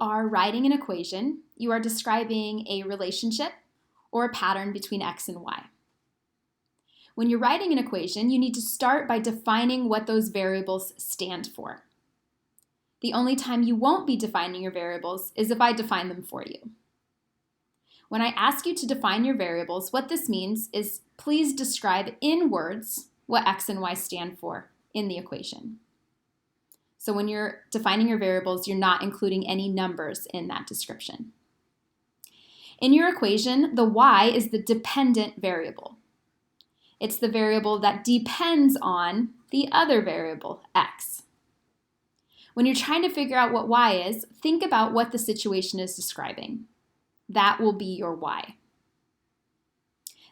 are writing an equation, you are describing a relationship or a pattern between x and y. When you're writing an equation, you need to start by defining what those variables stand for. The only time you won't be defining your variables is if I define them for you. When I ask you to define your variables, what this means is please describe in words what x and y stand for in the equation. So when you're defining your variables, you're not including any numbers in that description. In your equation, the y is the dependent variable. It's the variable that depends on the other variable, x. When you're trying to figure out what y is, think about what the situation is describing. That will be your y.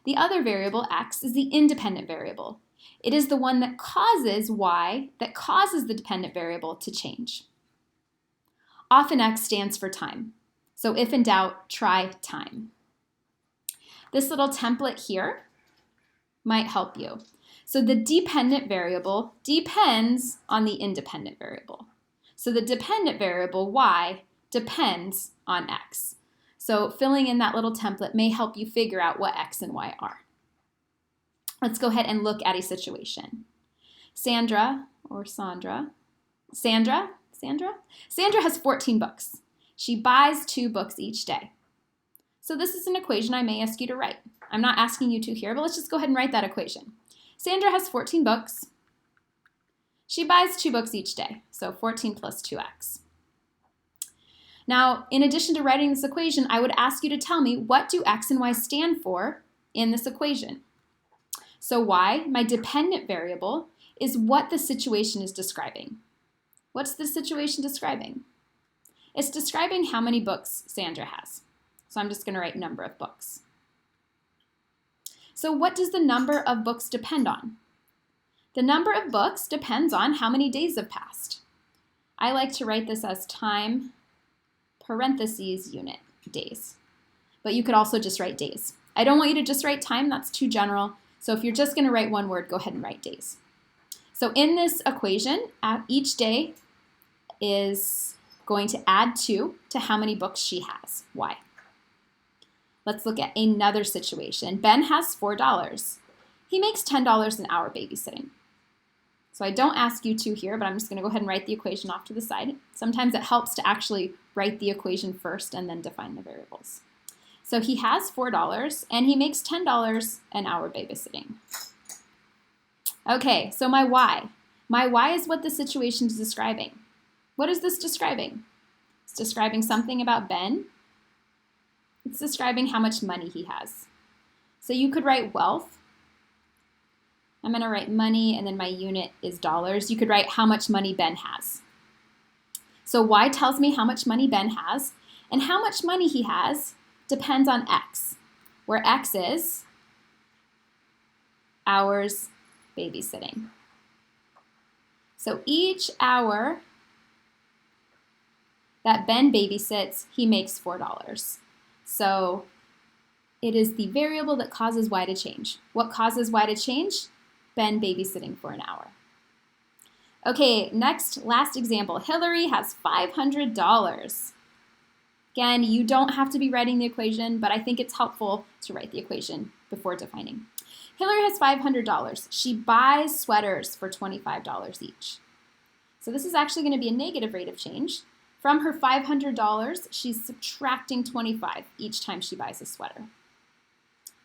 The other variable, x, is the independent variable. It is the one that causes y, that causes the dependent variable to change. Often x stands for time. So if in doubt, try time. This little template here might help you. So the dependent variable depends on the independent variable. So the dependent variable, y, depends on x. So filling in that little template may help you figure out what x and y are. Let's go ahead and look at a situation. Sandra has 14 books. She buys 2 books each day. So this is an equation I may ask you to write. I'm not asking you to here, but let's just go ahead and write that equation. Sandra has 14 books. She buys 2 books each day, so 14 plus 2x. Now, in addition to writing this equation, I would ask you to tell me what do x and y stand for in this equation. So y, my dependent variable, is what the situation is describing. What's the situation describing? It's describing how many books Sandra has. So I'm just going to write number of books. So what does the number of books depend on? The number of books depends on how many days have passed. I like to write this as time, parentheses, unit, days. But you could also just write days. I don't want you to just write time, that's too general. So if you're just going to write one word, go ahead and write days. So in this equation, each day is going to add 2 to how many books she has, y. Let's look at another situation. Ben has $4. He makes $10 an hour babysitting. So I don't ask you to here, but I'm just going to go ahead and write the equation off to the side. Sometimes it helps to actually write the equation first and then define the variables. So he has $4 and he makes $10 an hour babysitting. Okay, so my y. My y is what the situation is describing. What is this describing? It's describing something about Ben. It's describing how much money he has. So you could write wealth. I'm going to write money, and then my unit is dollars. You could write how much money Ben has. So y tells me how much money Ben has, and how much money he has depends on x, where x is hours babysitting. So each hour that Ben babysits, he makes $4. So it is the variable that causes y to change. What causes y to change? Ben babysitting for an hour. Okay, next, last example. Hillary has $500. Again, you don't have to be writing the equation, but I think it's helpful to write the equation before defining. Hillary has $500. She buys sweaters for $25 each. So this is actually going to be a negative rate of change. From her $500, she's subtracting $25 each time she buys a sweater.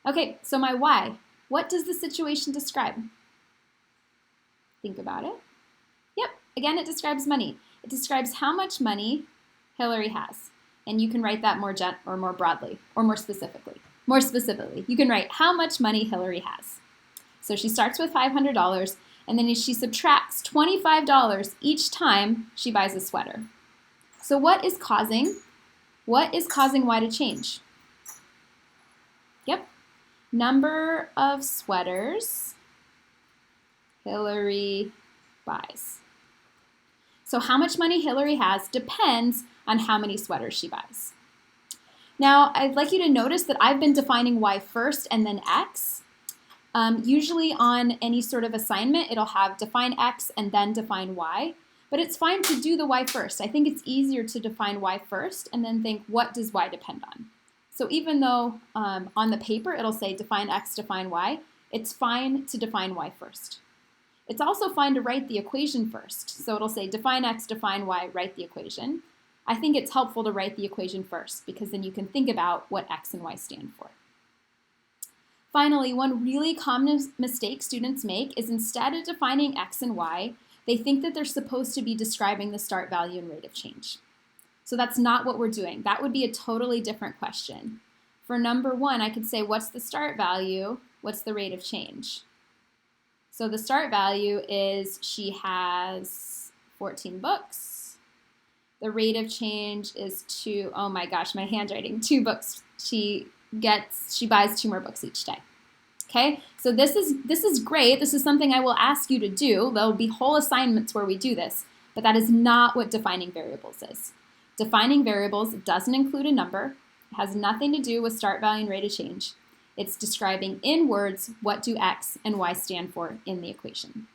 Okay, so my y. What does the situation describe? Think about it. Yep, again, it describes money. It describes how much money Hillary has. And you can write that more broadly, or more specifically. More specifically, you can write how much money Hillary has. So she starts with $500, and then she subtracts $25 each time she buys a sweater. So what is causing y to change? Yep, number of sweaters Hillary buys. So how much money Hillary has depends on how many sweaters she buys. Now, I'd like you to notice that I've been defining y first and then x. Usually on any sort of assignment, it'll have define x and then define y. But it's fine to do the y first. I think it's easier to define y first and then think, what does y depend on? So even though on the paper it'll say define x, define y, it's fine to define y first. It's also fine to write the equation first. So it'll say define x, define y, write the equation. I think it's helpful to write the equation first because then you can think about what x and y stand for. Finally, one really common mistake students make is instead of defining x and y, they think that they're supposed to be describing the start value and rate of change. So that's not what we're doing. That would be a totally different question. For number 1, I could say, what's the start value? What's the rate of change? So the start value is she has 14 books. The rate of change is 2, oh my gosh, my handwriting, 2 books. She buys 2 more books each day. Okay, so this is great. This is something I will ask you to do. There will be whole assignments where we do this, but that is not what defining variables is. Defining variables doesn't include a number. It has nothing to do with start value and rate of change. It's describing in words what do x and y stand for in the equation.